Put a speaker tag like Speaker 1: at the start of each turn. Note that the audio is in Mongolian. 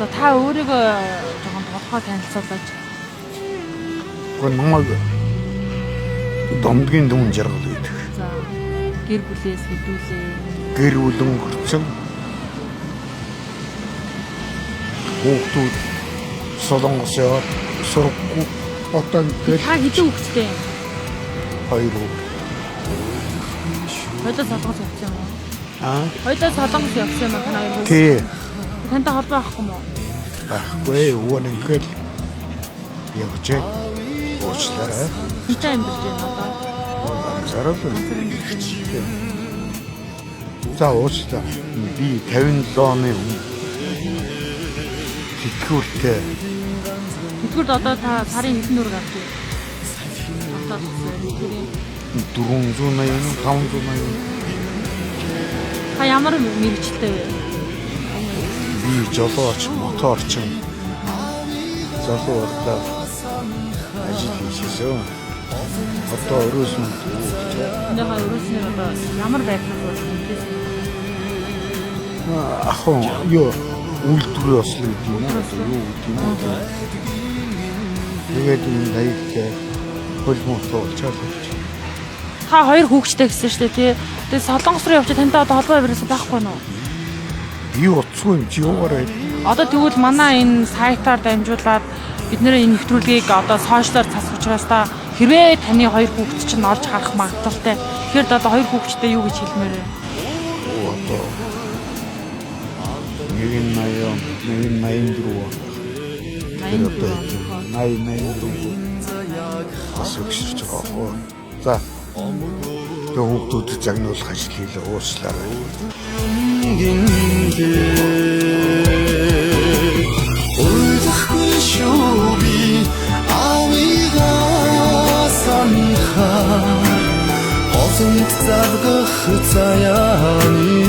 Speaker 1: Та өөрийгөө жоохон тодорхой танилцуулаач.
Speaker 2: Гэхдээ намайг домдгийн дүн жаргал гэдэг.
Speaker 1: За гэр бүлээс хэдүүлээ.
Speaker 2: Гэр бүлэн хүрсэн хүүхдүүд Солонгос яваад сурахгүй одоо ингээд
Speaker 1: Та хэдэн хүүхэдтэй юм?
Speaker 2: 2 хүүхэд.
Speaker 1: Хоёулаа Солонгос явсан юм уу? Хоёулаа Солонгос явсан юм аа та хоёр.
Speaker 2: Тий.
Speaker 1: Тантай холбоо авахгүй юм уу?
Speaker 2: Байхгүй юу ингээд явж уучлаарай.
Speaker 1: Хинтээ амьдарч байна одоо.
Speaker 2: Зарал. За уучлаа. Би 57 оны тэтгэвртэй.
Speaker 1: Тэгвэл одоо та сарын хэдэн төгрөг авч байна? Одоо
Speaker 2: 480, 580.
Speaker 1: Та ямар мэрэгчлээ вэ?
Speaker 2: Би жолооч, моторч. Залуурдаа ажил хийсэн. Одоо өрөөсөн.
Speaker 1: Энэхээ өрөөснөр одоо ямар байдлаар болох юм бэ?
Speaker 2: Ахын юу үйлдвэрээ ослоо гэдэг юм уу? Юу гэдэг юм бэ? Тэгээд энэ дайгтай хөлмөтөө чалж.
Speaker 1: Та хоёр хүүхэдтэй гэсэн шүү дээ тий. Тэгээд Солонгос руу явчих тантай одоо холбоо барьсан байхгүй нь уу?
Speaker 2: Би утсгүй юм чи юугаараа.
Speaker 1: Одоо тэгвэл манай энэ сайтаар дамжуулаад бид нэр энэ нэвтрүүлгийг одоо сошиалаар засах учраас та хэрвээ таны хоёр хүүхэд чинь олж харах магадлалтай. Тэгэхээр одоо хоёр хүүхэдтэй юу гэж хэлмээр вэ?
Speaker 2: Одоо нэг нь 84 асуугч байгаа. За тэг хүүхдүүд загнуулах ажил хийлээ уучлаарай.
Speaker 3: Озонт завгах заяаны